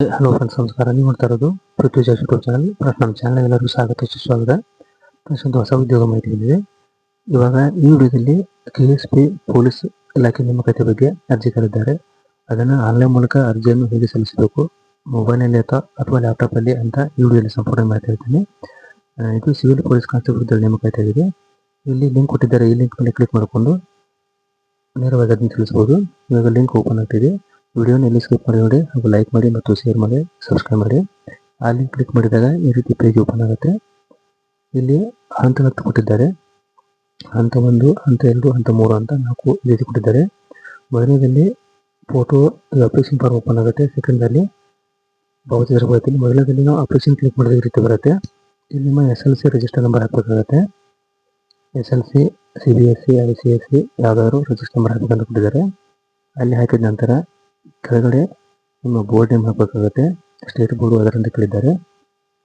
Hello friends, ನಮಸ್ಕಾರ. ನೀವು ನೋಡ್ತಾ ಇರೋದು ಪೃಥ್ವಿಜಾಸ್ ಯೂಟ್ಯೂಬ್ ಚಾನಲ್. ನಮ್ಮ ಚಾನಲ್ ಎಲ್ಲರಿಗೂ ಸ್ವಾಗತ, ಸುಸ್ವಾಗತ. ಫ್ರೆಂಡ್ಸ್, ಒಂದು ಹೊಸ ಉದ್ಯೋಗ ಮಾಹಿತಿ ಬಂದಿದೆ. ಇವಾಗ ಈ ವಿಡಿಯೋದಲ್ಲಿ KSP ಪೊಲೀಸ್ ಇಲಾಖೆ ನೇಮಕಾತಿ ಬಗ್ಗೆ ಅರ್ಜಿ ಕರೆದಿದ್ದಾರೆ. ಅದನ್ನು ಆನ್ಲೈನ್ ಮೂಲಕ ಅರ್ಜಿಯನ್ನು ಹೇಗೆ ಸಲ್ಲಿಸಬೇಕು, ಮೊಬೈಲ್ನಲ್ಲಿ ಅಥವಾ ಲ್ಯಾಪ್ಟಾಪಲ್ಲಿ ಅಂತ ಈ ವಿಡಿಯೋದಲ್ಲಿ ಸಂಪೂರ್ಣ ಮಾಹಿತಿ ಹೇಳ್ತೀನಿ. ಇದು ಸಿವಿಲ್ ಪೊಲೀಸ್ ಕಾನ್ಸ್ಟೇಬಲ್ ನೇಮಕಾತಿ ಆಗಿದೆ. ಇಲ್ಲಿ ಲಿಂಕ್ ಕೊಟ್ಟಿದ್ದಾರೆ. ಈ ಲಿಂಕ್ ಮೇಲೆ ಕ್ಲಿಕ್ ಮಾಡಿಕೊಂಡು ನೇರವಾಗಿ ಅದನ್ನು ತಿಳಿಸಬಹುದು. ಇವಾಗ ಲಿಂಕ್ ಓಪನ್ ಆಗ್ತಿದೆ. ವಿಡಿಯೋನ ಎಲ್ಲಿ ಸ್ಕಿಪ್ ಮಾಡಿ ನೋಡಿ, ಹಾಗೂ ಲೈಕ್ ಮಾಡಿ ಮತ್ತು ಶೇರ್ ಮಾಡಿ, ಸಬ್ಸ್ಕ್ರೈಬ್ ಮಾಡಿ. ಆ ಲಿಂಕ್ ಕ್ಲಿಕ್ ಮಾಡಿದಾಗ ಈ ರೀತಿ ಪೇಜ್ ಓಪನ್ ಆಗುತ್ತೆ. ಇಲ್ಲಿ ಹಂತ ಕೊಟ್ಟಿದ್ದಾರೆ. ಹಂತ 1, ಹಂತ 2, ಹಂತ 3 ಅಂತ 4 ಈ ರೀತಿ ಕೊಟ್ಟಿದ್ದಾರೆ. ಮೊದಲನೇದಲ್ಲಿ ಫೋಟೋ ಅಪ್ಲಿಕೇಶನ್ ಫಾರ್ಮ್ ಓಪನ್ ಆಗುತ್ತೆ. ಸೆಕೆಂಡಲ್ಲಿ ಪಾವತಿ ಬರುತ್ತೆ. ಮೊದಲನೇದಲ್ಲಿ ನಾವು ಅಪ್ಲಿಕೇಶನ್ ಕ್ಲಿಕ್ ಮಾಡಿದ ಈ ರೀತಿ ಬರುತ್ತೆ. ಇಲ್ಲಿ ನಿಮ್ಮ SLC ರಿಜಿಸ್ಟರ್ ನಂಬರ್ ಹಾಕಬೇಕಾಗುತ್ತೆ. SLC, CBSE, ICSE ಯಾವ್ದಾದ್ರು ರಿಜಿಸ್ಟರ್ ನಂಬರ್ ಹಾಕಬೇಕಂತ ಕೊಟ್ಟಿದ್ದಾರೆ. ಅಲ್ಲಿ ಹಾಕಿದ ನಂತರ ಕೆಳಗಡೆ ನಿಮ್ಮ ಬೋರ್ಡ್ ನೇಮ್ ಹಾಕಬೇಕಾಗುತ್ತೆ. ಸ್ಟೇಟ್ ಬೋರ್ಡು ಅದರಂತೆ ಕೇಳಿದ್ದಾರೆ.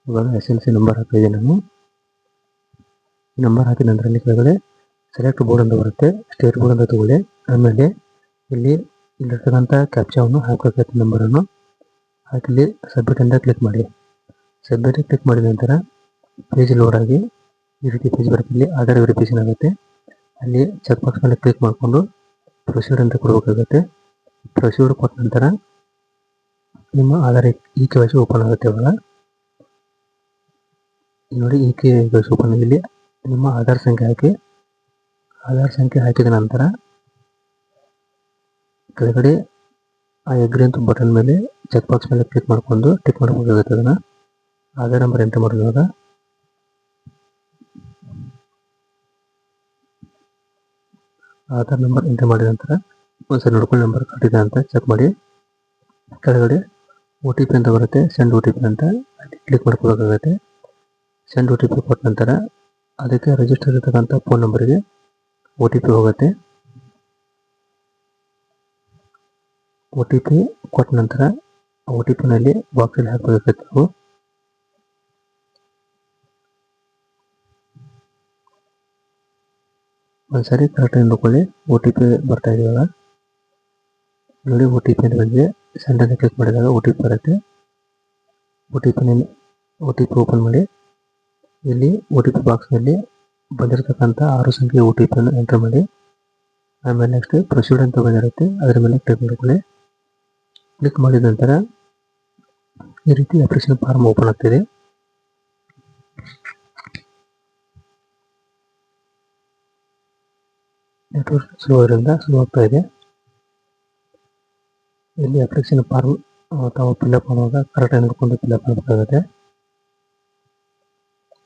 ಇವಾಗ SLC ನಂಬರ್ ಹಾಕಿದೆ ನಾನು. ನಂಬರ್ ಹಾಕಿದ ನಂತರ ಅಲ್ಲಿ ಕೆಳಗಡೆ ಸೆಲೆಕ್ಟ್ ಬೋರ್ಡ್ ಅಂತ ಬರುತ್ತೆ. ಸ್ಟೇಟ್ ಬೋರ್ಡ್ ಅಂತ ತಗೊಳ್ಳಿ. ಆಮೇಲೆ ಇಲ್ಲಿರ್ತಕ್ಕಂಥ ಕ್ಯಾಪ್ಚಾವನ್ನು ಹಾಕಬೇಕಾಗುತ್ತೆ. ನಂಬರನ್ನು ಹಾಕಿ ಸಬ್ಮಿಟ್ ಅಂತ ಕ್ಲಿಕ್ ಮಾಡಿ. ಸಬ್ಮಿಟ್ ಕ್ಲಿಕ್ ಮಾಡಿದ ನಂತರ ಪೇಜ್ ಲೋಡ್ ಆಗಿ ಈ ರೀತಿ ಪೇಜ್ ಬರುತ್ತೆ. ಇಲ್ಲಿ ಆಧಾರ್ ವೆರಿಫಿಕೇಶನ್ ಆಗುತ್ತೆ. ಅಲ್ಲಿ ಚೆಕ್ ಬಾಕ್ಸ್ ಮೇಲೆ ಕ್ಲಿಕ್ ಮಾಡಿಕೊಂಡು ಪ್ರೊಸೀಡ್ ಅಂತ ಕೊಡಬೇಕಾಗುತ್ತೆ. ಪ್ರೊಸೀಡ್ ಕೊಟ್ಟ ನಂತರ ನಿಮ್ಮ ಆಧಾರ್ KYC ಓಪನ್ ಆಗುತ್ತೆ. ಇವಾಗ ನೋಡಿ, KYC ಓಪನ್ ಆಗಿದೆ. ನಿಮ್ಮ ಆಧಾರ್ ಸಂಖ್ಯೆ ಹಾಕಿ. ಆಧಾರ್ ಸಂಖ್ಯೆ ಹಾಕಿದ ನಂತರ ಕೆಳಗಡೆ ಆ ಅಗ್ರಿ ಅಂತ ಬಟನ್ ಮೇಲೆ ಚೆಕ್ ಬಾಕ್ಸ್ ಮೇಲೆ ಕ್ಲಿಕ್ ಮಾಡಿಕೊಂಡು ಟಿಕ್ ಮಾಡಬೇಕಾಗುತ್ತೆ. ಅದನ್ನು ಆಧಾರ್ ನಂಬರ್ ಎಂಟರ್ ಮಾಡಿದಾಗ ಆಧಾರ್ ನಂಬರ್ ಎಂಟರ್ ಮಾಡಿದ ನಂತರ ಒಂದ್ಸರಿ ನೋಡ್ಕೊಂಡು ನಂಬರ್ ಕಟ್ಟಿದೆ ಅಂತ ಚೆಕ್ ಮಾಡಿ. ಕೆಳಗಡೆ OTP ಅಂತ ಬರುತ್ತೆ. ಸೆಂಡ್ OTP ಅಂತ ಅಲ್ಲಿ ಕ್ಲಿಕ್ ಮಾಡ್ಕೋಬೇಕಾಗುತ್ತೆ. ಸೆಂಡ್ OTP ಕೊಟ್ಟ ನಂತರ ಅದಕ್ಕೆ ರಿಜಿಸ್ಟರ್ ಇರತಕ್ಕಂಥ ಫೋನ್ ನಂಬರ್ಗೆ OTP ಹೋಗುತ್ತೆ. OTP ಕೊಟ್ಟ ನಂತರ OTP ನಲ್ಲಿ ಬಾಕ್ಸಲ್ಲಿ ಹಾಕಬೇಕಾಗುತ್ತೆ. ನಾವು ಒಂದ್ಸರಿ ಕರೆಕ್ಟಾಗಿ ನೋಡ್ಕೊಳ್ಳಿ. OTP ಬರ್ತಾ ಇದೆಯಲ್ಲ ನೋಡಿ, OTP ಅಂತ ಬಂದಿದೆ. ಸೆಂಡ್ ಅಂತ ಕ್ಲಿಕ್ ಮಾಡಿದಾಗ OTP ಬರುತ್ತೆ. OTP ಓಪನ್ ಮಾಡಿ. ಇಲ್ಲಿ OTP ಬಾಕ್ಸ್ನಲ್ಲಿ ಬಂದಿರತಕ್ಕಂಥ 6 ಸಂಖ್ಯೆ OTP ಅನ್ನು ಎಂಟರ್ ಮಾಡಿ. ಆಮೇಲೆ ನೆಕ್ಸ್ಟ್ ಪ್ರೊಸೀಡ್ ಅಂತ ಬಂದಿರುತ್ತೆ. ಅದರ ಮೇಲೆ ಕ್ಲಿಕ್ ಮಾಡ್ಕೊಳ್ಳಿ. ಕ್ಲಿಕ್ ಮಾಡಿದ ನಂತರ ಈ ರೀತಿ ಅಪ್ಲಿಕೇಶನ್ ಫಾರ್ಮ್ ಓಪನ್ ಆಗ್ತಿದೆ. ನೆಟ್ವರ್ಕ್ ಸ್ಲೋ ಆಗ್ತಾ ಇದೆ. ಇಲ್ಲಿ ಅಪ್ಲಿಕೇಶನ್ ಫಾರ್ಮ್ ತಾವು ಫಿಲ್ಅಪ್ ಮಾಡುವಾಗ ಕರೆಕ್ಟಾಗಿ ನೋಡ್ಕೊಂಡು ಫಿಲ್ಅಪ್ ಮಾಡಬೇಕಾಗುತ್ತೆ.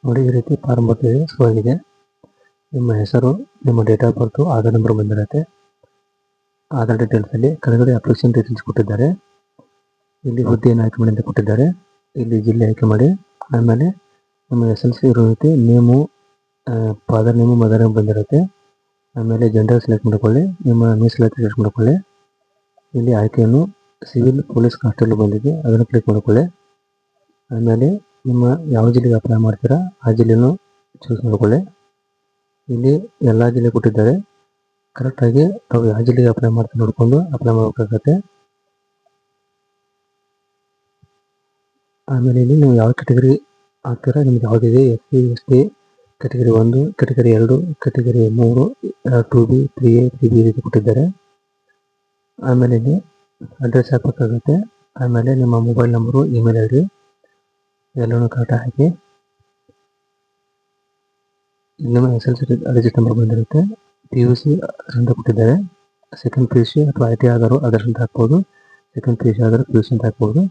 ನೋಡಿ, ಈ ರೀತಿ ಫಾರ್ಮ್ ಬರ್ತಿದೆ. ಸ್ಲೋ ಆಗಿದೆ. ನಿಮ್ಮ ಹೆಸರು, ನಿಮ್ಮ date of birth, Aadhaar number ಬಂದಿರುತ್ತೆ. ಆಧಾರ್ ಡೀಟೇಲ್ಸಲ್ಲಿ ಕೆಳಗಡೆ ಅಪ್ಲಿಕೇಶನ್ ಡೀಟೇಲ್ಸ್ ಕೊಟ್ಟಿದ್ದಾರೆ. ಇಲ್ಲಿ ಹುದ್ದೆಯನ್ನು ಆಯ್ಕೆ ಮಾಡಿ ಅಂತ ಕೊಟ್ಟಿದ್ದಾರೆ. ಇಲ್ಲಿ ಜಿಲ್ಲೆ ಆಯ್ಕೆ ಮಾಡಿ. ಆಮೇಲೆ ನಿಮ್ಮ SLC ಇರೋ ರೀತಿ name, father name, mother name ಬಂದಿರುತ್ತೆ. ಆಮೇಲೆ ಜೆಂಡರ್ ಸೆಲೆಕ್ಟ್ ಮಾಡ್ಕೊಳ್ಳಿ. ನಿಮ್ಮ ಮೀಸಲಾತಿ ಸೆಲೆಕ್ಟ್ ಮಾಡ್ಕೊಳ್ಳಿ. ಇಲ್ಲಿ ಆಯ್ಕೆಯನ್ನು ಸಿವಿಲ್ ಪೊಲೀಸ್ ಕಾನ್ಸ್ಟೇಬಲ್ ಬಂದಿದೆ, ಅದನ್ನು ಕ್ಲಿಕ್ ಮಾಡ್ಕೊಳ್ಳಿ. ಆಮೇಲೆ ನಿಮ್ಮ ಯಾವ ಜಿಲ್ಲೆಗೆ ಅಪ್ಲೈ ಮಾಡ್ತೀರಾ ಆ ಜಿಲ್ಲೆಯನ್ನು ಚೂಸ್ ಮಾಡ್ಕೊಳ್ಳಿ. ಇಲ್ಲಿ ಎಲ್ಲ ಜಿಲ್ಲೆ ಕೊಟ್ಟಿದ್ದಾರೆ. ಕರೆಕ್ಟಾಗಿ ತಾವು ಯಾವ ಜಿಲ್ಲೆಗೆ ಅಪ್ಲೈ ಮಾಡ್ತೀರಾ ನೋಡಿಕೊಂಡು ಅಪ್ಲೈ ಮಾಡಬೇಕಾಗತ್ತೆ. ಆಮೇಲೆ ಇಲ್ಲಿ ನೀವು ಯಾವ ಕ್ಯಾಟಗರಿ ಹಾಕ್ತೀರಾ, ನಿಮ್ಗೆ ಯಾವುದಿದೆ, SC, ST, category 1, category 2, category 3, 2B, 3A, 3B ರೀತಿ ಕೊಟ್ಟಿದ್ದಾರೆ. ಆಮೇಲೆ ಇಲ್ಲಿ ಅಡ್ರೆಸ್ ಹಾಕಬೇಕಾಗುತ್ತೆ. ಆಮೇಲೆ ನಿಮ್ಮ ಮೊಬೈಲ್ ನಂಬರು, ಇಮೇಲ್ ID ಎಲ್ಲನೂ ಕರೆಕ್ಟಾಗಿ ಹಾಕಿ. ನಿಮ್ಮ SLC ರಿಜಿಸ್ಟರ್ ನಂಬರ್ ಬಂದಿರುತ್ತೆ. PUC ಅಂತ ಕೊಟ್ಟಿದ್ದಾರೆ. ಸೆಕೆಂಡ್ PUC ಅಥವಾ IT ಆದರೂ ಅದರಂತ ಹಾಕ್ಬೋದು. ಸೆಕೆಂಡ್ PUC ಆದರೂ PUC ಅಂತ ಹಾಕ್ಬೋದು.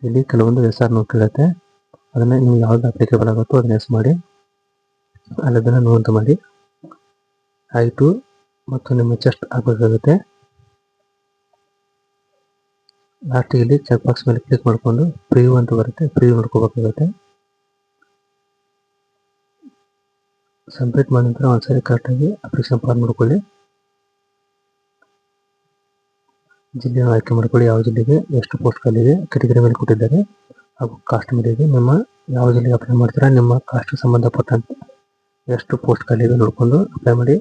ಇಲ್ಲಿ ಕೆಲವೊಂದು SR ಕೇಳುತ್ತೆ. ಅದನ್ನು ನೀವು ಯಾವ್ದು ಅಪ್ಲಿಕೇಬಲ್ ಆಗುತ್ತೋ ಅದನ್ನ ಎಸ್ ಮಾಡಿ, ಅಲ್ಲದನ್ನು ನೋ ಅಂತ ಮಾಡಿ. ಹೈಟು ಮತ್ತು ನಿಮ್ಮ ಚೆಸ್ಟ್ ಹಾಕಬೇಕಾಗುತ್ತೆ. ಲಾಸ್ಟಿಗೆ ಇಲ್ಲಿ ಚೆಕ್ ಬಾಕ್ಸ್ ಮೇಲೆ ಕ್ಲಿಕ್ ಮಾಡಿಕೊಂಡು ಪ್ರಿವ್ಯೂ ಅಂತ ಬರುತ್ತೆ, ಪ್ರಿವ್ಯೂ ನೋಡ್ಕೋಬೇಕಾಗುತ್ತೆ. ಸಬ್ಮಿಟ್ ಮಾಡಿದ ನಂತರ ಒಂದ್ಸರಿ ಕರೆಕ್ಟಾಗಿ ಅಪ್ಲಿಕೇಶನ್ ಫಾರ್ಮ್ ನೋಡ್ಕೊಳ್ಳಿ. ಜಿಲ್ಲೆ ಆಯ್ಕೆ ಮಾಡ್ಕೊಳ್ಳಿ. ಯಾವ ಜಿಲ್ಲೆಗೆ ಎಷ್ಟು ಪೋಸ್ಟ್ ಖಾಲಿದೆ ಕ್ಯಾಟಗರಿ ಮೇಲೆ ಕೊಟ್ಟಿದ್ದಾರೆ, ಹಾಗೂ ಕಾಸ್ಟ್ ಮೇಲೆ ಇದೆ. ನಿಮ್ಮ ಯಾವ ಜಿಲ್ಲೆಗೆ ಅಪ್ಲೈ ಮಾಡ್ತೀರಾ ನಿಮ್ಮ ಕಾಸ್ಟ್ ಸಂಬಂಧಪಟ್ಟಂತೆ ಎಷ್ಟು ಪೋಸ್ಟ್ ಖಾಲಿದೆ ನೋಡಿಕೊಂಡು ಅಪ್ಲೈ ಮಾಡಿ.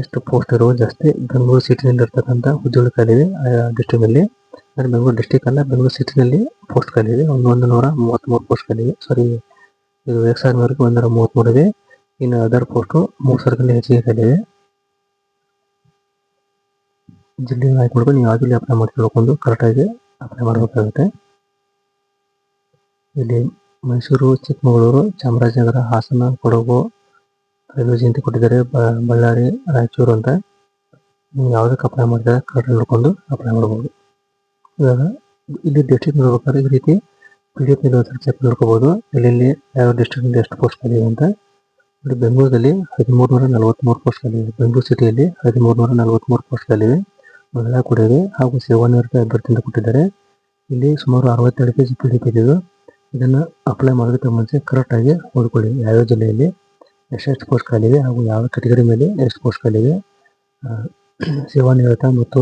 ಎಷ್ಟು ಪೋಸ್ಟ್ ಇರುವ ಜಾಸ್ತಿ ಬೆಂಗಳೂರು ಸಿಟಿನಲ್ಲಿ ಇರ್ತಕ್ಕಂಥ ಹುದ್ದೆಗಳು ಖಾಲಿದೆ ಆ ಡಿಸ್ಟ್ರಿಕ್ಟಲ್ಲಿ. ಅಂದರೆ ಬೆಂಗಳೂರು ಡಿಸ್ಟಿಕ್ ಅಲ್ಲ, ಬೆಂಗಳೂರು ಸಿಟಿನಲ್ಲಿ ಪೋಸ್ಟ್ ಖಾಲಿ ಇದೆ. 133 ಪೋಸ್ಟ್ ಖಾಲಿ ಇದೆ. ಇದು ಎಕ್ಸಾಮ್ ವರೆಗೂ 133 ಇದೆ. ಇನ್ನು ಅದರ್ ಪೋಸ್ಟು 3,000 ಹೆಚ್ಚಿಗೆ ಖಾಲಿ ಇದೆ. ಜಿಲ್ಲೆ ಆಯ್ಕೆ ಮಾಡ್ಕೊಂಡು ನೀವು ಯಾವ ಜಿಲ್ಲೆ ಅಪ್ಲೈ ಮಾಡ್ಕೊಂಡು ಕರೆಕ್ಟಾಗಿ ಅಪ್ಲೈ ಮಾಡಬೇಕಾಗುತ್ತೆ. ಇಲ್ಲಿ ಮೈಸೂರು, ಚಿಕ್ಕಮಗಳೂರು, ಚಾಮರಾಜನಗರ, ಹಾಸನ, ಕೊಡಗು ರೈಲ್ವೆ ಜಯಂತಿ ಕೊಟ್ಟಿದ್ದಾರೆ. ಬಳ್ಳಾರಿ, ರಾಯಚೂರು ಅಂತ ನೀವು ಯಾವುದಕ್ಕೆ ಅಪ್ಲೈ ಮಾಡಿದರೆ ಕರೆಕ್ಟ್ ನೋಡ್ಕೊಂಡು ಅಪ್ಲೈ ಮಾಡ್ಬೋದು. ಇವಾಗ ಇಲ್ಲಿ ಡಿಸ್ಟ್ರಿಕ್ಟ್ ನೋಡ್ಬೇಕಾದ್ರೆ ಈ ರೀತಿ PDF ಚೆಕ್ ನೋಡ್ಕೋಬೋದು. ಇಲ್ಲಿ ಯಾವ ಡಿಸ್ಟ್ರಿಕ್ಟ್ ಎಷ್ಟು ಪೋಸ್ಟ್ ಖಾಲಿ ಇದೆ ಅಂತ. ಇಲ್ಲಿ ಬೆಂಗಳೂರಲ್ಲಿ 1343 ಪೋಸ್ಟ್ ಖಾಲಿ ಇದೆ. ಬೆಂಗಳೂರು ಸಿಟಿಯಲ್ಲಿ 1343 ಪೋಸ್ಟ್ ಖಾಲಿ ಇದೆ. ಮಹಿಳಾ ಕೂಡ ಇದೆ ಹಾಗೂ ಸೇವಾನಿವೃತ್ತ ಅಭ್ಯರ್ಥಿಯಿಂದ ಕೊಟ್ಟಿದ್ದಾರೆ. ಇಲ್ಲಿ ಸುಮಾರು 62 ಪೇಜ್ PDF ಇದೆ. ಇದನ್ನು ಅಪ್ಲೈ ಮಾಡೋದಕ್ಕೆ ಮುಂಚೆ ಕರೆಕ್ಟಾಗಿ ಓದ್ಕೊಳ್ಳಿ. ಯಾವ್ಯಾವ ಜಿಲ್ಲೆಯಲ್ಲಿ ಎಷ್ಟೆಷ್ಟು ಪೋಸ್ಟ್ ಖಾಲಿ ಇದೆ ಹಾಗೂ ಯಾವ ಕೆಟಗರಿ ಮೇಲೆ ಎಷ್ಟು ಪೋಸ್ಟ್ ಖಾಲಿ ಇದೆ, ಸೇವಾನಿವೃತ್ತ ಮತ್ತು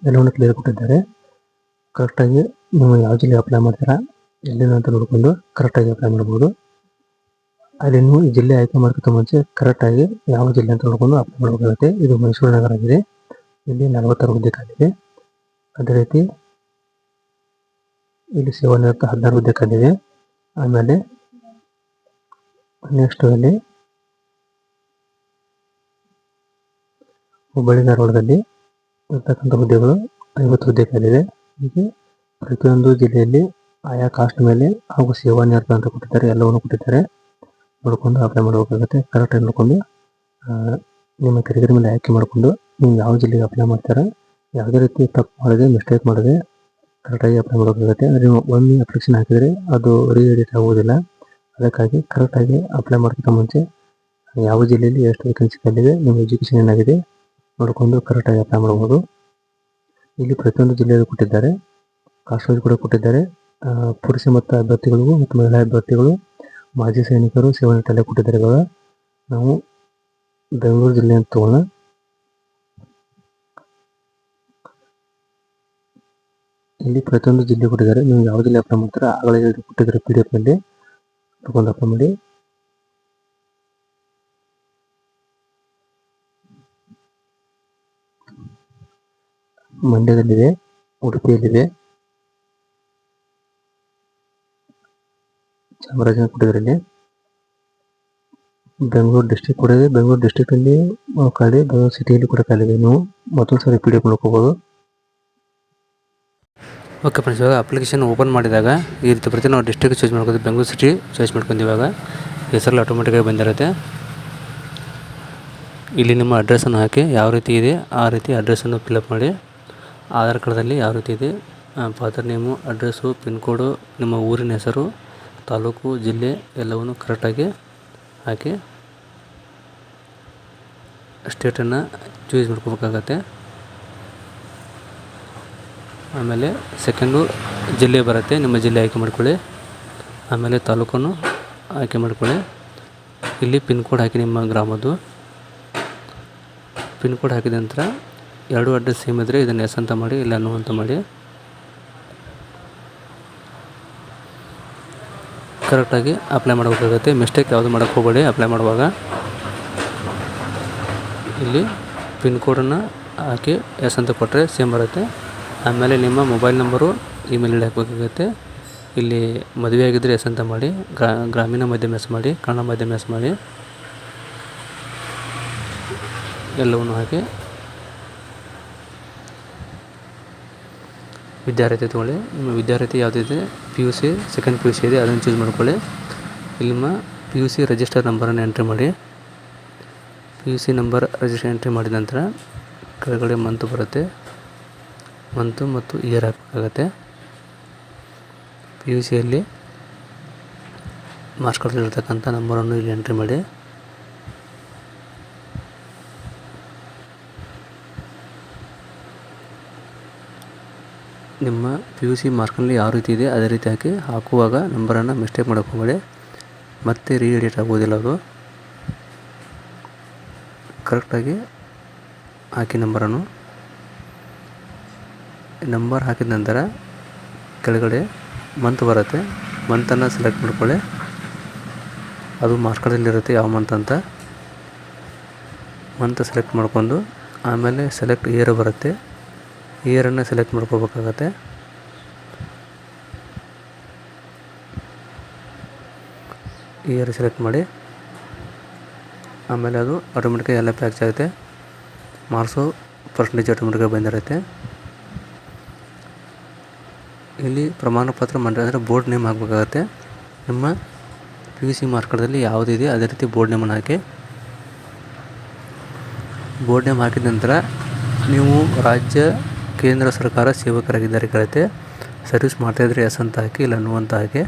ಎಲ್ಲವನ್ನು ಕ್ಲಿಯರ್ ಕೊಟ್ಟಿದ್ದಾರೆ. ಕರೆಕ್ಟಾಗಿ ನೀವು ಯಾವ ಜಿಲ್ಲೆ ಅಪ್ಲೈ ಮಾಡ್ತೀರಾ ಎಲ್ಲಿನ ಅಂತ ನೋಡಿಕೊಂಡು ಕರೆಕ್ಟಾಗಿ ಅಪ್ಲೈ ಮಾಡ್ಬೋದು. ಅಲ್ಲಿ ನೀವು ಈ ಜಿಲ್ಲೆ ಆಯ್ಕೆ ಮಾಡೋದಕ್ಕೆ ಮುಂಚೆ ಕರೆಕ್ಟಾಗಿ ಯಾವ ಜಿಲ್ಲೆ ಅಂತ ನೋಡಿಕೊಂಡು ಅಪ್ಲೈ ಮಾಡಬೇಕಾಗುತ್ತೆ. ಇದು ಮೈಸೂರು ನಗರ ಆಗಿದೆ. ಇಲ್ಲಿ 46 ಹುದ್ದೆ ಖಾಲಿದೆ. ಅದೇ ರೀತಿ ಇಲ್ಲಿ ಸೇವಾನಿವೃತ್ತ 16 ಹುದ್ದೆ ಖಾಲಿದೆ. ಆಮೇಲೆ ನೆಕ್ಸ್ಟ್ ಅಲ್ಲಿ ಹುಬ್ಬಳ್ಳಿ ಧಾರವಾಡದಲ್ಲಿ ಇರ್ತಕ್ಕಂಥ ಹುದ್ದೆಗಳು 50 ಹುದ್ದೆ ಖಾಲಿದೆ. ಹೀಗೆ ಪ್ರತಿಯೊಂದು ಜಿಲ್ಲೆಯಲ್ಲಿ ಆಯಾ ಕಾಸ್ಟ್ ಮೇಲೆ ಹಾಗೂ ಸೇವಾನಿವೃತ್ತ ಅಂತ ಕೊಟ್ಟಿದ್ದಾರೆ, ಎಲ್ಲವನ್ನು ಕೊಟ್ಟಿದ್ದಾರೆ. ನೋಡಿಕೊಂಡು ಅಪ್ಲೈ ಮಾಡಬೇಕಾಗುತ್ತೆ. ಕರೆಕ್ಟಾಗಿ ನೋಡಿಕೊಂಡು ನಿಮ್ಮ ಕೆಟಗರಿ ಮೇಲೆ ಆಯ್ಕೆ ಮಾಡಿಕೊಂಡು ನೀವು ಯಾವ ಜಿಲ್ಲೆಗೆ ಅಪ್ಲೈ ಮಾಡ್ತಾರೆ, ಯಾವುದೇ ರೀತಿ ತಪ್ಪು ಮಾಡಿದೆ, ಮಿಸ್ಟೇಕ್ ಮಾಡಿದೆ ಕರೆಕ್ಟಾಗಿ ಅಪ್ಲೈ ಮಾಡಬೇಕಾಗುತ್ತೆ. ಅಂದರೆ ನೀವು ಒಮ್ಮೆ ಅಪ್ಲಿಕೇಶನ್ ಹಾಕಿದರೆ ಅದು ರೀಎಡಿಟ್ ಆಗುವುದಿಲ್ಲ. ಅದಕ್ಕಾಗಿ ಕರೆಕ್ಟಾಗಿ ಅಪ್ಲೈ ಮಾಡೋದಕ್ಕೆ ಮುಂಚೆ ಯಾವ ಜಿಲ್ಲೆಯಲ್ಲಿ ಎಷ್ಟು ವೇಕೆನ್ಸಿ ಖಾಲಿದೆ, ನಿಮ್ಮ ಎಜುಕೇಷನ್ ಏನಾಗಿದೆ ನೋಡಿಕೊಂಡು ಕರೆಕ್ಟಾಗಿ ಅಪ್ಲೈ ಮಾಡ್ಬೋದು. ಇಲ್ಲಿ ಪ್ರತಿಯೊಂದು ಜಿಲ್ಲೆಯಲ್ಲೂ ಕೊಟ್ಟಿದ್ದಾರೆ, ಕಾಸ್ಟ್ ವೈಸ್ ಕೂಡ ಕೊಟ್ಟಿದ್ದಾರೆ. ಪುರುಷ ಮತ್ತು ಅಭ್ಯರ್ಥಿಗಳಿಗೂ ಮತ್ತು ಮಹಿಳಾ ಅಭ್ಯರ್ಥಿಗಳು, ಮಾಜಿ ಸೈನಿಕರು, ಸೇವಾನಿವೃತ್ತ ಕೊಟ್ಟಿದ್ದಾರೆ. ಇವಾಗ ನಾವು ಬೆಂಗಳೂರು ಜಿಲ್ಲೆ ಅಂತ ತಗೋಣ. ಇಲ್ಲಿ ಪ್ರತಿಯೊಂದು ಜಿಲ್ಲೆ ಕೊಟ್ಟಿದ್ದಾರೆ. ನೀವು ಯಾವ ಜಿಲ್ಲೆ ಅಪ್ಲೈ ಮಾಡ್ತಾರೆ ಆಗಲೇ ಕೊಟ್ಟಿದ್ದಾರೆ PDF ನಲ್ಲಿ ತಗೊಂಡು ಅಪ್ಲೈ ಮಾಡಿ. ಮಂಡ್ಯದಲ್ಲಿದೆ, ಉಡುಪಿಯಲ್ಲಿದೆ, ಚಾಮರಾಜನಗರ ಕೊಟ್ಟಿದ್ದಾರೆ. ಇಲ್ಲಿ ಬೆಂಗಳೂರು ಡಿಸ್ಟ್ರಿಕ್ಟ್ ಕೂಡ ಇದೆ. ಬೆಂಗಳೂರು ಡಿಸ್ಟ್ರಿಕ್ಟ್ ಅಲ್ಲಿ ಖಾಲಿ, ಬೆಂಗಳೂರು ಸಿಟಿಯಲ್ಲಿ ಕೂಡ ಖಾಲಿ ಇದೆ. ನೀವು ಮತ್ತೊಂದು ಸಾರಿ PDF ನೋಡ್ಕೋಬಹುದು. ಓಕೆ ಫ್ರೆಂಡ್ಸ್, ಇವಾಗ ಅಪ್ಲಿಕೇಶನ್ ಓಪನ್ ಮಾಡಿದಾಗ ಈ ರೀತಿ ಪ್ರತಿ ನಾವು ಡಿಸ್ಟ್ರಿಕ್ಟ್ ಚಾಯ್ಸ್ ಮಾಡ್ಕೋದು. ಬೆಂಗಳೂರು ಸಿಟಿ ಚಾಯ್ಸ್ ಮಾಡ್ಕೊಂಡು ಇವಾಗ ಹೆಸರಲ್ಲಿ ಆಟೋಮೆಟಿಕಾಗಿ ಬಂದಿರುತ್ತೆ. ಇಲ್ಲಿ ನಿಮ್ಮ ಅಡ್ರೆಸ್ಸನ್ನು ಹಾಕಿ ಯಾವ ರೀತಿ ಇದೆ ಆ ರೀತಿ ಅಡ್ರೆಸ್ಸನ್ನು ಫಿಲಪ್ ಮಾಡಿ. ಆಧಾರ್ ಕಾರ್ಡ್ದಲ್ಲಿ ಯಾವ ರೀತಿ ಇದೆ, ಫಾದರ್ ನೇಮು, ಅಡ್ರೆಸ್ಸು, ಪಿನ್ ಕೋಡು, ನಿಮ್ಮ ಊರಿನ ಹೆಸರು, ತಾಲೂಕು, ಜಿಲ್ಲೆ ಎಲ್ಲವನ್ನು ಕರೆಕ್ಟಾಗಿ ಹಾಕಿ ಸ್ಟೇಟನ್ನು ಚೂಸ್ ಮಾಡ್ಕೋಬೇಕಾಗತ್ತೆ. ಆಮೇಲೆ ಸೆಕೆಂಡು ಜಿಲ್ಲೆ ಬರುತ್ತೆ, ನಿಮ್ಮ ಜಿಲ್ಲೆ ಆಯ್ಕೆ ಮಾಡ್ಕೊಳ್ಳಿ. ಆಮೇಲೆ ತಾಲೂಕನ್ನು ಆಯ್ಕೆ ಮಾಡ್ಕೊಳ್ಳಿ. ಇಲ್ಲಿ ಪಿನ್ ಕೋಡ್ ಹಾಕಿ ನಿಮ್ಮ ಗ್ರಾಮದ್ದು. ಪಿನ್ ಕೋಡ್ ಹಾಕಿದ ನಂತರ 2 ಅಡ್ರೆಸ್ ಸೇಮ್ ಇದ್ದರೆ ಇದನ್ನು ಎಸ್ ಅಂತ ಮಾಡಿ, ಇಲ್ಲ ನೋ ಅಂತ ಮಾಡಿ. ಕರೆಕ್ಟಾಗಿ ಅಪ್ಲೈ ಮಾಡಬೇಕಾಗುತ್ತೆ. ಮಿಸ್ಟೇಕ್ ಯಾವುದು ಮಾಡೋಕ್ಕೆ ಹೋಗಬೇಡಿ ಅಪ್ಲೈ ಮಾಡುವಾಗ. ಇಲ್ಲಿ ಪಿನ್ ಕೋಡನ್ನು ಹಾಕಿ ಎಸ್ ಅಂತ ಕೊಟ್ಟರೆ ಸೇಮ್ ಬರುತ್ತೆ. ಆಮೇಲೆ ನಿಮ್ಮ ಮೊಬೈಲ್ ನಂಬರು, ಇಮೇಲ್ ಐಡಿ ಹಾಕಬೇಕಾಗುತ್ತೆ. ಇಲ್ಲಿ ಮದುವೆ ಆಗಿದ್ದರೆ ಎಸ್ ಅಂತ ಮಾಡಿ, ಗ್ರಾಮೀಣ ಮಾಧ್ಯಮ ಎಸ್ ಮಾಡಿ, ಕನ್ನಡ ಮಾಧ್ಯಮ ಎಸ್ ಮಾಡಿ, ಎಲ್ಲವನ್ನು ಹಾಕಿ ವಿದ್ಯಾರ್ಥಿ ತೊಗೊಳ್ಳಿ. ನಿಮ್ಮ ವಿದ್ಯಾರ್ಥಿ ಯಾವುದಿದೆ, PUC ಸೆಕೆಂಡ್ PUC ಇದೆ ಅದನ್ನು ಚೂಸ್ ಮಾಡ್ಕೊಳ್ಳಿ. ಇಲ್ಲಿ ನಿಮ್ಮ PUC ರಿಜಿಸ್ಟರ್ ನಂಬರನ್ನು ಎಂಟ್ರಿ ಮಾಡಿ. PUC ನಂಬರ್ ರಿಜಿಸ್ಟರ್ ಎಂಟ್ರಿ ಮಾಡಿದ ನಂತರ ಕೆಳಗಡೆ ಮಂತು ಬರುತ್ತೆ, ಮಂತು ಮತ್ತು ಇಯರ್ ಹಾಕಬೇಕಾಗತ್ತೆ. PUCಯಲ್ಲಿ ಮಾರ್ಕ್ಸ್ ಕಾರ್ಡಲ್ಲಿರ್ತಕ್ಕಂಥ ನಂಬರನ್ನು ಇಲ್ಲಿ ಎಂಟ್ರಿ ಮಾಡಿ. ನಿಮ್ಮ PUC ಮಾರ್ಕ್ನಲ್ಲಿ ಯಾವ ರೀತಿ ಇದೆ ಅದೇ ರೀತಿ ಹಾಕುವಾಗ ನಂಬರನ್ನು ಮಿಸ್ಟೇಕ್ ಮಾಡೋಕ್ಕೆ ಹೋಗಬೇಡಿ, ಮತ್ತೆ ರೀಎಡಿಟ್ ಆಗೋದಿಲ್ಲ. ಅದು ಕರೆಕ್ಟಾಗಿ ಹಾಕಿ ನಂಬರನ್ನು. ನಂಬರ್ ಹಾಕಿದ ನಂತರ ಕೆಳಗಡೆ ಮಂತ್ ಬರುತ್ತೆ, ಮಂತನ್ನು ಸೆಲೆಕ್ಟ್ ಮಾಡ್ಕೊಳ್ಳಿ. ಅದು ಮಾರ್ಕ್ಸ್ ಕಾರ್ಡಲ್ಲಿರುತ್ತೆ ಯಾವ ಮಂತ್ ಅಂತ. ಮಂತ್ ಸೆಲೆಕ್ಟ್ ಮಾಡ್ಕೊಂಡು ಆಮೇಲೆ ಸೆಲೆಕ್ಟ್ ಇಯರ್ ಬರುತ್ತೆ, ಇಯರನ್ನು ಸೆಲೆಕ್ಟ್ ಮಾಡ್ಕೋಬೇಕಾಗತ್ತೆ. ಇಯರ್ ಸೆಲೆಕ್ಟ್ ಮಾಡಿ. ಆಮೇಲೆ ಅದು ಆಟೋಮೆಟಿಕಾಗಿ ಎಲ್ಲ ಪ್ಯಾಚ್ ಆಗುತ್ತೆ. ಮಾರ್ಕ್ಸು ಪರ್ಸೆಂಟೇಜ್ ಆಟೋಮೆಟಿಕಾಗಿ ಬಂದಿರುತ್ತೆ. ಇಲ್ಲಿ ಪ್ರಮಾಣ ಪತ್ರ ಮಂಡ್ಯ ಅಂದರೆ ಬೋರ್ಡ್ ನೇಮ್ ಹಾಕಬೇಕಾಗತ್ತೆ. ನಿಮ್ಮ PUC ಮಾರ್ಕ್ಸ್ ಕಾರ್ಡಲ್ಲಿ ಯಾವುದಿದೆ ಅದೇ ರೀತಿ ಬೋರ್ಡ್ ನೇಮನ್ನು ಹಾಕಿ. ಬೋರ್ಡ್ ನೇಮ್ ಹಾಕಿದ ನಂತರ ನೀವು ರಾಜ್ಯ ಕೇಂದ್ರ ಸರ್ಕಾರ ಸೇವಕರಾಗಿದ್ದಾರೆ ಕೇಳುತ್ತೆ. ಸರ್ವಿಸ್ ಮಾಡ್ತಾಯಿದ್ರೆ ಎಸ್ ಅಂತ ಹಾಕಿ, ಇಲ್ಲ ನೋ ಅಂತ ಹಾಕಿ.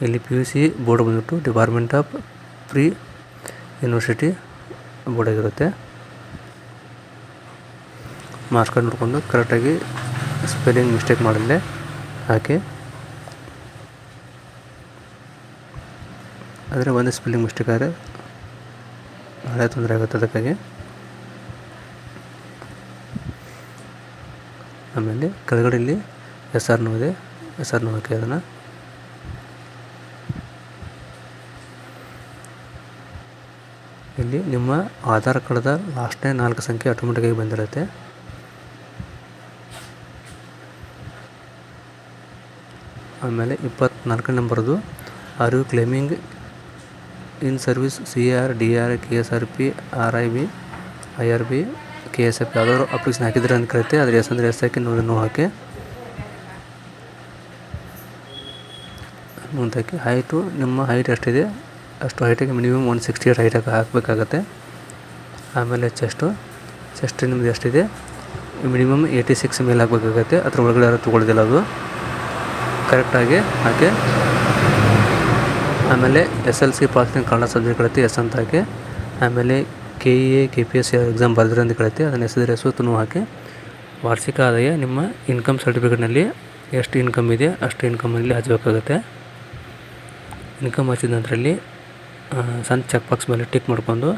ಇಲ್ಲಿ PUC ಬೋರ್ಡ್ ಬಂದ್ಬಿಟ್ಟು department of pre university board ಆಗಿರುತ್ತೆ. ಮಾರ್ಕ್ಸ್ ಕಾರ್ಡ್ ನೋಡಿಕೊಂಡು ಕರೆಕ್ಟಾಗಿ ಸ್ಪೆಲ್ಲಿಂಗ್ ಮಿಸ್ಟೇಕ್ ಮಾಡಲ್ಲೇ ಹಾಕಿ. ಆದರೆ ಒಂದು ಸ್ಪೆಲ್ಲಿಂಗ್ ಮಿಸ್ಟೇಕ್ ಆದರೆ ನಾಳೆ ತೊಂದರೆ ಆಗುತ್ತೆ. ಅದಕ್ಕಾಗಿ ಆಮೇಲೆ ಕೆಳಗಡೆ ಇಲ್ಲಿ SR ಇದೆ, SR ಹಾಕಿ. ಅದನ್ನು ಇಲ್ಲಿ ನಿಮ್ಮ ಆಧಾರ್ ಕಾರ್ಡ್ದ ಲಾಸ್ಟ್ನೇ 4 ಸಂಖ್ಯೆ ಆಟೋಮೆಟಿಕಾಗಿ ಬಂದಿರುತ್ತೆ. ಆಮೇಲೆ 24ನೇ ನಂಬರ್ದು are you claiming in service CR DR KSRP RIB IRB KSF ಯಾವ್ದಾದ್ರು ಅಪ್ಲಿಕೇಶನ್ ಹಾಕಿದ್ರೆ ಅಂತ ಕೇಳುತ್ತೆ. ಅದ್ರ ಎಸ್ ಅಂದರೆ ಎಸ್ ಹಾಕಿ, ನೋ ಹಾಕಿ. ಮುಂದಕ್ಕೆ ಹೈಟು ನಿಮ್ಮ ಹೈಟ್ ಎಷ್ಟಿದೆ ಅಷ್ಟು ಹೈಟಿಗೆ ಮಿನಿಮಮ್ 168 ಹೈಟಾಗಿ ಹಾಕಬೇಕಾಗತ್ತೆ. ಆಮೇಲೆ ಚೆಸ್ಟ್ ನಿಮ್ಮದು ಎಷ್ಟಿದೆ ಮಿನಿಮಮ್ 86 ಮೇಲೆ ಹಾಕಬೇಕಾಗತ್ತೆ. ಅದ್ರ ಒಳಗಡೆ ಯಾರು ತೊಗೊಳ್ಳೋದಿಲ್ಲ, ಅದು ಕರೆಕ್ಟಾಗಿ ಹಾಕಿ. ಆಮೇಲೆ SLC ಪಾಸಿಂಗ್ ಕನ್ನಡ ಸಬ್ಜೆಕ್ಟ್ ಕಳತ್ತೆ ಎಸ್ ಅಂತ ಹಾಕಿ. ಆಮೇಲೆ KEA KPS ಎಕ್ಸಾಮ್ ಬರೆದ್ರೆ ಅಂತ ಕಳತ್ತೆ, ಅದನ್ನು ಹೆಸರು ಹಾಕಿ. ವಾರ್ಷಿಕ ಆದಾಯ ನಿಮ್ಮ ಇನ್ಕಮ್ ಸರ್ಟಿಫಿಕೇಟ್ನಲ್ಲಿ ಎಷ್ಟು ಇನ್ಕಮ್ ಇದೆ ಅಷ್ಟು ಇನ್ಕಮಲ್ಲಿ ಹಚ್ಚಬೇಕಾಗತ್ತೆ. ಇನ್ಕಮ್ ಹಚ್ಚಿದ ನಂತರಲ್ಲಿ ಸಣ್ಣ ಚೆಕ್ ಬಾಕ್ಸ್ ಮೇಲೆ ಟಿಕ್ ಮಾಡ್ಕೊಂಡು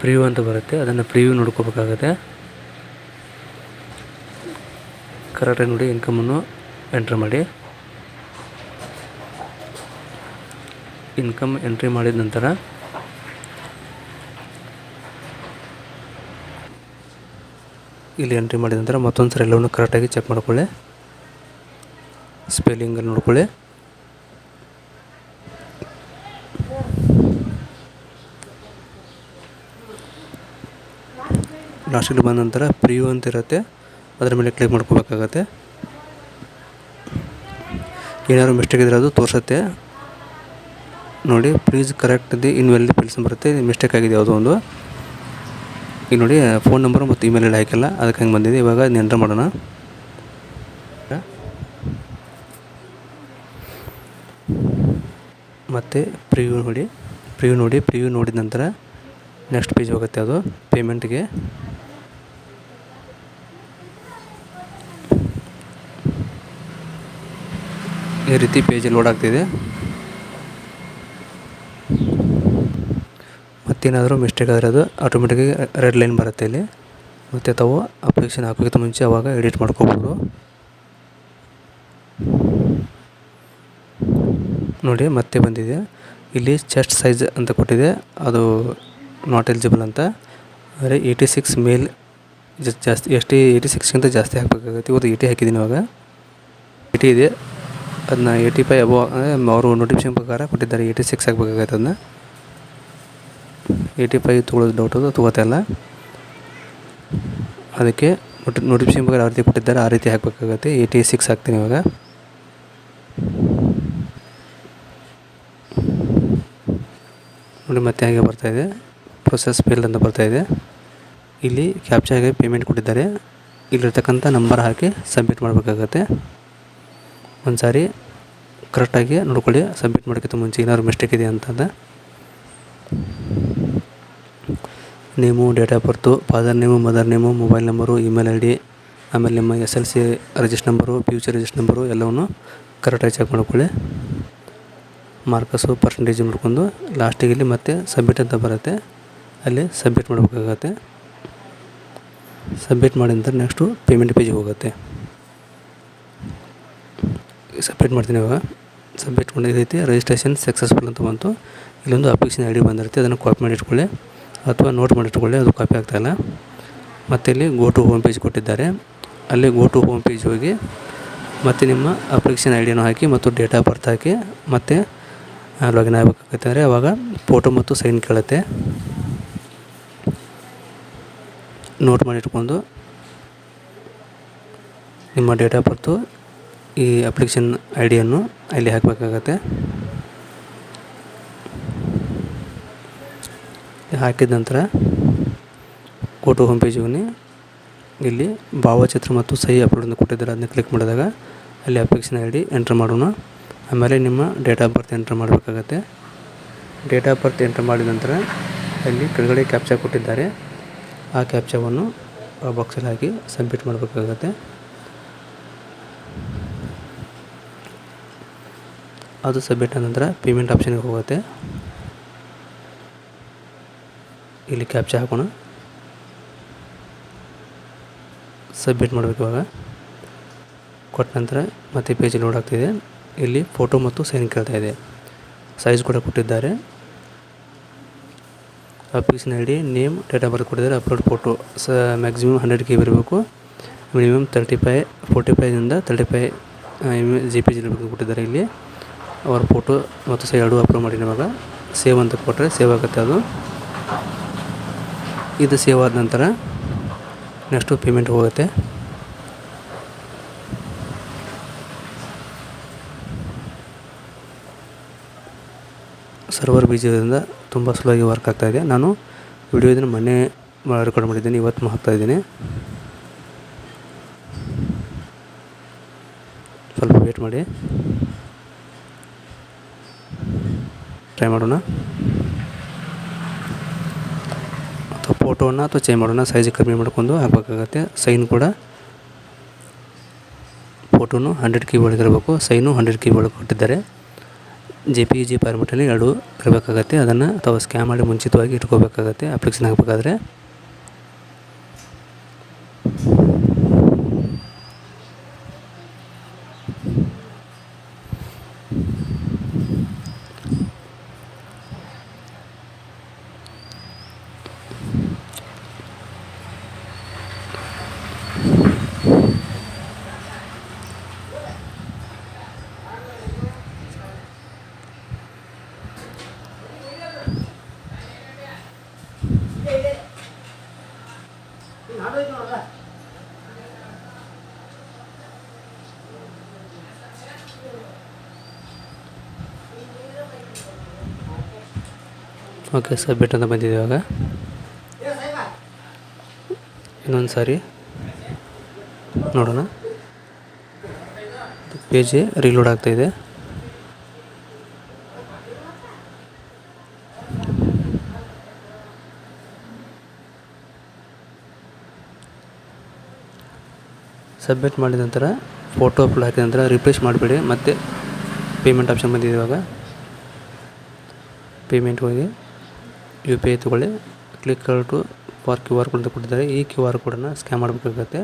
ಪ್ರಿವ್ಯೂ ಅಂತ ಬರುತ್ತೆ, ಅದನ್ನು ಪ್ರಿವ್ಯೂ ನೋಡ್ಕೋಬೇಕಾಗತ್ತೆ. ಕರೆಕ್ಟಾಗಿ ನೋಡಿ ಇನ್ಕಮನ್ನು ಎಂಟ್ರಿ ಮಾಡಿ. ಇನ್ಕಮ್ ಎಂಟ್ರಿ ಮಾಡಿದ ನಂತರ ಇಲ್ಲಿ ಎಂಟ್ರಿ ಮಾಡಿದ ನಂತರ ಮತ್ತೊಂದು ಸರಿ ಎಲ್ಲವನ್ನು ಕರೆಕ್ಟಾಗಿ ಚೆಕ್ ಮಾಡ್ಕೊಳ್ಳಿ. ಸ್ಪೆಲ್ಲಿಂಗಲ್ಲಿ ನೋಡ್ಕೊಳ್ಳಿ. ಲಾಸ್ಟಿಗೆ ಬಂದ ನಂತರ ಪ್ರಿವ್ಯೂ ಅಂತ ಇರುತ್ತೆ, ಅದರ ಮೇಲೆ ಕ್ಲಿಕ್ ಮಾಡ್ಕೋಬೇಕಾಗತ್ತೆ. ಏನಾದ್ರು ಮಿಸ್ಟೇಕ್ ಇದ್ರೆ ಅದು ತೋರಿಸುತ್ತೆ ನೋಡಿ. Please correct the invalid fields ಬರುತ್ತೆ, ಮಿಸ್ಟೇಕ್ ಆಗಿದೆ ಯಾವುದೋ ಒಂದು. ಈಗ ನೋಡಿ ಫೋನ್ ನಂಬರು ಮತ್ತು ಇಮೇಲ್ ಐಡಿ ಹಾಕಿಲ್ಲ, ಅದಕ್ಕೆ ಹಂಗೆ ಬಂದಿದೆ. ಇವಾಗ ಅದನ್ನ ಎಂಟ್ರ್ ಮಾಡೋಣ. ಮತ್ತು ಪ್ರಿವ್ಯೂ ನೋಡಿ. ಪ್ರಿವ್ಯೂ ನೋಡಿದ ನಂತರ ನೆಕ್ಸ್ಟ್ ಪೇಜ್ ಹೋಗುತ್ತೆ, ಅದು ಪೇಮೆಂಟ್ಗೆ. ಈ ರೀತಿ ಪೇಜ್ ಲೋಡ್ ಆಗ್ತಿದೆ. ಮತ್ತೇನಾದರೂ ಮಿಸ್ಟೇಕ್ ಆದರೆ ಅದು ಆಟೋಮೆಟಿಕಾಗಿ ರೆಡ್ ಲೈನ್ ಬರುತ್ತೆ ಇಲ್ಲಿ. ಮತ್ತು ತಾವು ಅಪ್ಲಿಕೇಶನ್ ಹಾಕೋಕ್ಕಿಂತ ಮುಂಚೆ ಅವಾಗ ಎಡಿಟ್ ಮಾಡ್ಕೋಬೋದು. ನೋಡಿ ಮತ್ತೆ ಬಂದಿದೆ. ಇಲ್ಲಿ ಚೆಸ್ಟ್ ಸೈಜ್ ಅಂತ ಕೊಟ್ಟಿದೆ, ಅದು ನಾಟ್ ಎಲಿಜಿಬಲ್ ಅಂತ. ಅಂದರೆ 86 ಮೇಲ್ ಜಾಸ್ತಿ, 86ಗಿಂತ ಜಾಸ್ತಿ ಹಾಕಬೇಕಾಗುತ್ತೆ. ಇವತ್ತು 80 ಹಾಕಿದ್ದೀನಿ. ಇವಾಗ 80 ಇದೆ, ಅದನ್ನ 85 ಅಬೋ ಅವರು ನೋಟಿಫಿಕೇಶನ್ ಪ್ರಕಾರ ಕೊಟ್ಟಿದ್ದಾರೆ. 86 ಹಾಕಬೇಕಾಗತ್ತೆ. ಅದನ್ನ 85 ತೊಗೊಳ್ಳೋದು ಡೌಟ್, ಅದು ತೊಗೋತಾಯಿಲ್ಲ. ಅದಕ್ಕೆ ನೋಟಿಫಿಕೇಶನ್ ಪ್ರಕಾರ ಯಾವ ರೀತಿ ಕೊಟ್ಟಿದ್ದಾರೆ ಆ ರೀತಿ ಹಾಕಬೇಕಾಗತ್ತೆ. 86 ಹಾಕ್ತೀನಿ ಇವಾಗ. ನೋಡಿ ಮತ್ತೆ ಹಾಗೆ ಬರ್ತಾಯಿದೆ, ಪ್ರೊಸೆಸ್ ಫೇಲ್ಡ್ ಅಂತ ಬರ್ತಾಯಿದೆ. ಇಲ್ಲಿ ಕ್ಯಾಪ್ಚಾಗೆ ಪೇಮೆಂಟ್ ಕೊಟ್ಟಿದ್ದಾರೆ, ಇಲ್ಲಿರ್ತಕ್ಕಂಥ ನಂಬರ್ ಹಾಕಿ ಸಬ್ಮಿಟ್ ಮಾಡಬೇಕಾಗತ್ತೆ. ಒಂದು ಸಾರಿ ಕರೆಕ್ಟಾಗಿ ನೋಡ್ಕೊಳ್ಳಿ, ಸಬ್ಮಿಟ್ ಮಾಡೋಕ್ಕಿಂತ ಮುಂಚೆ ಏನಾದ್ರು ಮಿಸ್ಟೇಕ್ ಇದೆ ಅಂತಂದ. Name, date of birth, father name, mother name, mobile number, email I D, ಆಮೇಲೆ ನಿಮ್ಮ SLC register number, PUC register number ಎಲ್ಲವನ್ನು ಕರೆಕ್ಟಾಗಿ ಚೆಕ್ ಮಾಡ್ಕೊಳ್ಳಿ. ಮಾರ್ಕಸು ಪರ್ಸೆಂಟೇಜ್ ನೋಡ್ಕೊಂಡು ಲಾಸ್ಟಿಗೆ ಇಲ್ಲಿ ಮತ್ತೆ ಸಬ್ಮಿಟ್ ಅಂತ ಬರುತ್ತೆ, ಅಲ್ಲಿ ಸಬ್ಮಿಟ್ ಮಾಡಬೇಕಾಗತ್ತೆ. ಸಬ್ಮಿಟ್ ಮಾಡಿದ ನಂತರ ನೆಕ್ಸ್ಟು ಪೇಮೆಂಟ್ ಪೇಜಿಗೆ ಹೋಗುತ್ತೆ. ಸಬ್ಮಿಟ್ ಮಾಡ್ತೀನಿ ಇವಾಗ. ಸಬ್ಮಿಟ್ ಮಾಡಿದ ರೀತಿ ರಿಜಿಸ್ಟ್ರೇಷನ್ ಸಕ್ಸಸ್ಫುಲ್ ಅಂತ ಬಂತು. ಇಲ್ಲೊಂದು ಅಪ್ಲಿಕೇಶನ್ ID ಬಂದಿರುತ್ತೆ, ಅದನ್ನು ಕಾಪಿ ಮಾಡಿ ಇಟ್ಕೊಳ್ಳಿ ಅಥವಾ ನೋಟ್ ಮಾಡಿ ಇಟ್ಕೊಳ್ಳಿ, ಅದು ಕಾಪಿ ಆಗ್ತಾಯಿಲ್ಲ. ಮತ್ತು ಇಲ್ಲಿ ಗೋ ಟು ಹೋಮ್ ಪೇಜ್ ಕೊಟ್ಟಿದ್ದಾರೆ, ಅಲ್ಲಿ ಗೋ ಟು ಹೋಮ್ ಪೇಜ್ ಹೋಗಿ ಮತ್ತು ನಿಮ್ಮ ಅಪ್ಲಿಕೇಶನ್ ಐ ಡಿಯನ್ನು ಹಾಕಿ ಮತ್ತು ಡೇಟ್ ಆಫ್ ಬರ್ತ್ ಹಾಕಿ ಮತ್ತು ಲಾಗಿನ್ ಆಗಬೇಕಾಗುತ್ತೆ. ಆವಾಗ ಫೋಟೋ ಮತ್ತು ಸೈನ್ ಕೇಳುತ್ತೆ. ನೋಟ್ ಮಾಡಿಟ್ಕೊಂಡು ನಿಮ್ಮ ಡೇಟ್ ಆಫ್ ಬರ್ತು ಈ ಅಪ್ಲಿಕೇಶನ್ ಐ ಡಿಯನ್ನು ಅಲ್ಲಿ ಹಾಕಬೇಕಾಗತ್ತೆ. ಹಾಕಿದ ನಂತರ ಫೋಟೋ ಹೋಮ್ ಪೇಜಿಗೆ ಹೋಗಿ ಇಲ್ಲಿ ಭಾವಚಿತ್ರ ಮತ್ತು ಸಹಿ ಅಪ್ಲೋಡ್ ಅಂತ ಕೊಟ್ಟಿದ್ದಾರೆ, ಅದನ್ನ ಕ್ಲಿಕ್ ಮಾಡಿದಾಗ ಅಲ್ಲಿ ಅಪ್ಲಿಕೇಶನ್ ಐ ಡಿ ಎಂಟ್ರ್ ಮಾಡೋಣ. ಆಮೇಲೆ ನಿಮ್ಮ ಡೇಟ್ ಆಫ್ ಬರ್ತ್ ಎಂಟ್ರ್ ಮಾಡಬೇಕಾಗತ್ತೆ. ಡೇಟ್ ಆಫ್ ಬರ್ತ್ ಎಂಟ್ರ್ ಮಾಡಿದ ನಂತರ ಅಲ್ಲಿ ಕೆಳಗಡೆ ಕ್ಯಾಪ್ಚಾ ಕೊಟ್ಟಿದ್ದಾರೆ, ಆ ಕ್ಯಾಪ್ಚಾವನ್ನು ಆ ಬಾಕ್ಸಲ್ಲಿ ಹಾಕಿ ಸಬ್ಮಿಟ್ ಮಾಡಬೇಕಾಗತ್ತೆ. ಅದು ಸಬ್ಮಿಟ್ ಆದ ನಂತರ ಪೇಮೆಂಟ್ ಆಪ್ಷನ್ಗೆ ಹೋಗುತ್ತೆ. ಇಲ್ಲಿ ಕ್ಯಾಪ್ಚಾ ಹಾಕೋಣ, ಸಬ್ಮಿಟ್ ಮಾಡಬೇಕು. ಇವಾಗ ಕೊಟ್ಟ ನಂತರ ಮತ್ತೆ ಪೇಜ್ ಲೋಡ್ ಆಗ್ತಿದೆ. ಇಲ್ಲಿ ಫೋಟೋ ಮತ್ತು ಸೈನ್ ಕೇಳ್ತಾ ಇದೆ, ಸೈಜ್ ಕೂಡ ಕೊಟ್ಟಿದ್ದಾರೆ. Application I D, name, date of ಬರ್ತ್ ಕೊಟ್ಟಿದ್ದಾರೆ. ಅಪ್ಲೋಡ್ ಫೋಟೋ ಮ್ಯಾಕ್ಸಿಮಮ್ 100 KB ಇರಬೇಕು, ಮಿನಿಮಮ್ 45 35 JPG ಇರಬೇಕು ಕೊಟ್ಟಿದ್ದಾರೆ. ಇಲ್ಲಿ ಅವರ ಫೋಟೋ ಮತ್ತು ಸೈಡ್ ಎರಡು ಅಪ್ಲೋಡ್ ಮಾಡಿ ಇವಾಗ ಸೇವ್ ಅಂತ ಕೊಟ್ಟರೆ ಸೇವ್ ಆಗುತ್ತೆ. ಅದು ಇದು ಸೇವ್ ಆದ ನಂತರ ನೆಕ್ಸ್ಟು ಪೇಮೆಂಟ್ ಹೋಗುತ್ತೆ. ಸರ್ವರ್ ಬಿಜಿ ಇರೋದ್ರಿಂದ ತುಂಬ ಸ್ಲೋಗಿ ವರ್ಕ್ ಆಗ್ತಾಯಿದೆ. ನಾನು ವಿಡಿಯೋ ಇದನ್ನು ಮೊನ್ನೆ ರೆಕಾರ್ಡ್ ಮಾಡಿದ್ದೀನಿ, ಇವತ್ತು ಹಾಕ್ತಾಯಿದ್ದೀನಿ. ಸ್ವಲ್ಪ ವೇಟ್ ಮಾಡಿ, ಟ್ರೈ ಮಾಡೋಣ. ಅಥವಾ ಫೋಟೋವನ್ನು ಅಥವಾ ಚೇಂಜ್ ಮಾಡೋಣ, ಸೈಜ್ ಕಮ್ಮಿ ಮಾಡ್ಕೊಂಡು ಹಾಕಬೇಕಾಗತ್ತೆ. ಸೈನ್ ಕೂಡ ಫೋಟೋನು 100 KB ಒಳಗಿರಬೇಕು, ಸೈನು 100 KB ಒಳಗೆ ಕೊಟ್ಟಿದ್ದಾರೆ. JPG ಫಾರ್ಮೆಟಲ್ಲಿ ಎರಡು ಇರಬೇಕಾಗತ್ತೆ. ಅದನ್ನು ಅಥವಾ ಸ್ಕ್ಯಾನ್ ಮಾಡಿ ಮುಂಚಿತವಾಗಿ ಇಟ್ಕೋಬೇಕಾಗತ್ತೆ ಅಪ್ಲಿಕೇಶನ್ ಹಾಕಬೇಕಾದ್ರೆ. ಓಕೆ, ಸಬ್ಮಿಟ್ ಅಂತ ಬಂದಿದೆ. ಇವಾಗ ಇನ್ನೊಂದು ಸಾರಿ ನೋಡೋಣ. ಪೇಜ್ ರೀಲೋಡ್ ಆಗ್ತಾಯಿದೆ. ಸಬ್ಮಿಟ್ ಮಾಡಿದ ನಂತರ ಫೋಟೋ ಅಪ್ಲೋಡ್ ಹಾಕಿದ ನಂತರ ರಿಫ್ರೆಶ್ ಮಾಡಿಬಿಡಿ. ಮತ್ತು ಪೇಮೆಂಟ್ ಆಪ್ಷನ್ ಬಂದಿದೆ. ಇವಾಗ ಪೇಮೆಂಟ್ ಹೋಗಿ UPI ತೊಗೊಳ್ಳಿ. Click to for QR code ಅಂತ ಕೊಟ್ಟಿದ್ದಾರೆ. ಈ QR ಕೋಡನ್ನು ಸ್ಕ್ಯಾನ್ ಮಾಡಬೇಕಾಗುತ್ತೆ.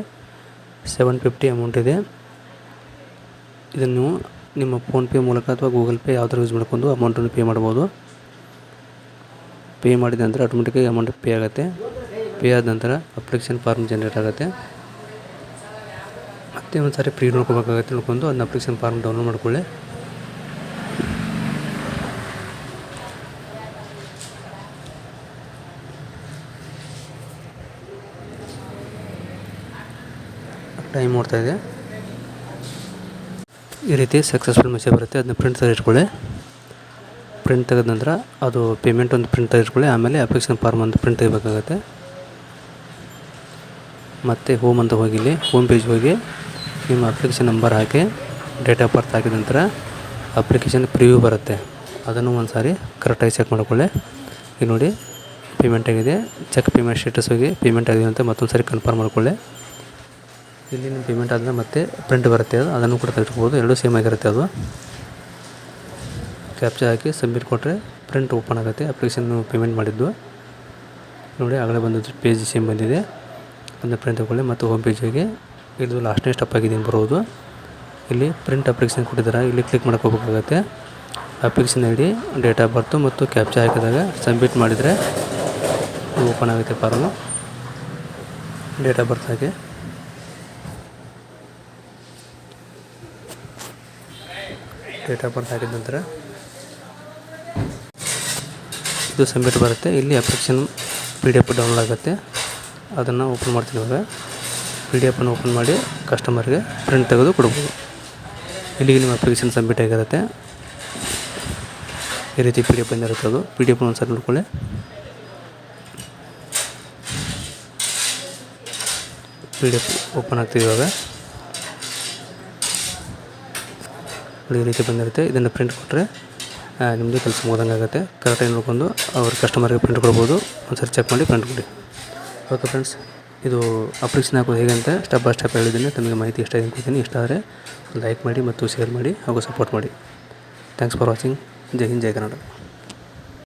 750 ಅಮೌಂಟ್ ಇದೆ. ಇದನ್ನು ನೀವು ನಿಮ್ಮ ಫೋನ್ಪೇ ಮೂಲಕ ಅಥವಾ ಗೂಗಲ್ ಪೇ ಯಾವುದಾದ್ರು ಯೂಸ್ ಮಾಡ್ಕೊಂಡು ಅಮೌಂಟನ್ನು ಪೇ ಮಾಡ್ಬೋದು. ಪೇ ಮಾಡಿದ ನಂತರ ಆಟೋಮೆಟಿಕ್ಕಾಗಿ ಅಮೌಂಟ್ ಪೇ ಆಗುತ್ತೆ. ಪೇ ಆದ ನಂತರ ಅಪ್ಲಿಕೇಶನ್ ಫಾರ್ಮ್ ಜನರೇಟ್ ಆಗುತ್ತೆ. ಮತ್ತೆ ಒಂದು ಸಾರಿ ಫ್ರೀ ನೋಡ್ಕೋಬೇಕಾಗುತ್ತೆ. ನೋಡ್ಕೊಂಡು ಅದನ್ನ ಅಪ್ಲಿಕೇಶನ್ ಫಾರ್ಮ್ ಡೌನ್ಲೋಡ್ ಮಾಡ್ಕೊಳ್ಳಿ. ಟೈಮ್ ಓಡ್ತಾಯಿದೆ. ಈ ರೀತಿ ಸಕ್ಸಸ್ಫುಲ್ ಮೆಸೇಜ್ ಬರುತ್ತೆ. ಅದನ್ನ ಪ್ರಿಂಟ್ ತೆಗೆದಿಟ್ಕೊಳ್ಳಿ. ಪ್ರಿಂಟ್ ತೆಗೆದ ನಂತರ ಅದು ಪೇಮೆಂಟ್ ಒಂದು ಪ್ರಿಂಟ್ ತೆಗೆದಿಟ್ಕೊಳ್ಳಿ. ಆಮೇಲೆ ಅಪ್ಲಿಕೇಶನ್ ಫಾರ್ಮ್ ಒಂದು ಪ್ರಿಂಟ್ ತೆಗಿಬೇಕಾಗುತ್ತೆ. ಮತ್ತು ಹೋಮ್ ಅಂತ ಹೋಗಿ ಇಲ್ಲಿ ಹೋಮ್ ಪೇಜ್ ಹೋಗಿ ನಿಮ್ಮ application number hockey date of birth ಹಾಕಿದ ನಂತರ ಅಪ್ಲಿಕೇಶನ್ ಪ್ರಿವ್ಯೂ ಬರುತ್ತೆ. ಅದನ್ನು ಒಂದು ಸಾರಿ ಕರೆಕ್ಟಾಗಿ ಚೆಕ್ ಮಾಡ್ಕೊಳ್ಳಿ. ಈಗ ನೋಡಿ ಪೇಮೆಂಟ್ ಆಗಿದೆ. ಚೆಕ್ ಪೇಮೆಂಟ್ ಸ್ಟೇಟಸ್ ಹೋಗಿ ಪೇಮೆಂಟ್ ಆಗಿದೆ ಅಂತ ಮತ್ತೊಂದು ಸಾರಿ ಕನ್ಫರ್ಮ್ ಮಾಡ್ಕೊಳ್ಳಿ. ಇಲ್ಲಿ ನಿಮ್ಮ ಪೇಮೆಂಟ್ ಆದಮೇಲೆ ಮತ್ತೆ ಪ್ರಿಂಟ್ ಬರುತ್ತೆ. ಅದನ್ನು ಕೂಡ ತೆಗೆದುಕೋಬೋದು. ಎರಡೂ ಸೇಮ್ ಆಗಿರುತ್ತೆ. ಅದು ಕ್ಯಾಪ್ಚಾ ಹಾಕಿ ಸಬ್ಮಿಟ್ ಕೊಟ್ಟರೆ ಪ್ರಿಂಟ್ ಓಪನ್ ಆಗುತ್ತೆ. ಅಪ್ಲಿಕೇಶನ್ ಪೇಮೆಂಟ್ ಮಾಡಿದ್ದು ನೋಡಿ ಆಗಲೇ ಬಂದಿದ್ದು ಪೇಜ್ ಸೇಮ್ ಬಂದಿದೆ. ಅದನ್ನ ಪ್ರಿಂಟ್ ತಗೊಳ್ಳಿ ಮತ್ತು ಹೋಮ್ ಪೇಜಿಗೆ ಇದು ಲಾಸ್ಟ್ನೇ ಸ್ಟೆಪ್ ಆಗಿದೆ ಬರೋದು. ಇಲ್ಲಿ ಪ್ರಿಂಟ್ ಅಪ್ಲಿಕೇಶನ್ ಕೊಟ್ಟಿದ್ದಾರೆ. ಇಲ್ಲಿ ಕ್ಲಿಕ್ ಮಾಡ್ಕೋಬೇಕಾಗುತ್ತೆ. Application I D, date of birth ಮತ್ತು ಕ್ಯಾಪ್ಚಾ ಹಾಕಿದಾಗ ಸಬ್ಮಿಟ್ ಮಾಡಿದರೆ ಓಪನ್ ಆಗುತ್ತೆ ಫಾರ್ಮು. ಡೇಟ್ ಆಫ್ ಬರ್ತ್ ಹಾಕಿ ಡೇಟ್ ಆಫ್ ಬರ್ತ್ ಹಾಕಿದ ನಂತರ ಇದು ಸಬ್ಮಿಟ್ ಬರುತ್ತೆ. ಇಲ್ಲಿ ಅಪ್ಲಿಕೇಶನ್ PDF ಡೌನ್ಲೋಡ್ ಆಗುತ್ತೆ. ಅದನ್ನು ಓಪನ್ ಮಾಡ್ತೀನಿ. ಇವಾಗ PDF ಓಪನ್ ಮಾಡಿ ಕಸ್ಟಮರ್ಗೆ ಪ್ರಿಂಟ್ ತೆಗೆದು ಕೊಡ್ಬೋದು. ಇಲ್ಲಿಗೆ ನಿಮ್ಮ ಅಪ್ಲಿಕೇಶನ್ ಸಬ್ಮಿಟ್ ಆಗಿರುತ್ತೆ. ಈ ರೀತಿ PDF ಬಂದಿರುತ್ತೆ. ಅದು PDF ಒಂದು ಸಲ ನೋಡ್ಕೊಳ್ಳಿ. PDF ಓಪನ್ ಆಗ್ತಿದೆ. ಇವಾಗ ಈ ರೀತಿ ಬಂದಿರುತ್ತೆ. ಇದನ್ನು ಪ್ರಿಂಟ್ ಕೊಟ್ಟರೆ ನಿಮ್ಮದು ಕೆಲಸ ಮುಗ್ದಂಗೆ ಆಗುತ್ತೆ. ಕರೆಕ್ಟಾಗಿ ನೋಡ್ಕೊಂಡು ಅವ್ರ ಕಸ್ಟಮರ್ಗೆ ಪ್ರಿಂಟ್ ಕೊಡ್ಬೋದು. ಒಂದ್ಸರಿ ಚೆಕ್ ಮಾಡಿ ಪ್ರಿಂಟ್ ಕೊಡಿ. ಓಕೆ ಫ್ರೆಂಡ್ಸ್, ಇದು ಅಪ್ಲಿಕೇಶನ್ ಹಾಕೋದು ಹೇಗೆ ಅಂತ ಸ್ಟೆಪ್ ಬೈ ಸ್ಟೆಪ್ ಹೇಳಿದ್ದೀನಿ. ತಮಗೆ ಮಾಹಿತಿ ಇಷ್ಟ ಅಂದ್ಕೊಳ್ತೀನಿ. ಇಷ್ಟ ಆದರೆ ಲೈಕ್ ಮಾಡಿ ಮತ್ತು ಶೇರ್ ಮಾಡಿ ಹಾಗೂ ಸಪೋರ್ಟ್ ಮಾಡಿ. Thanks for watching. Jai Hind, Jai Karnataka.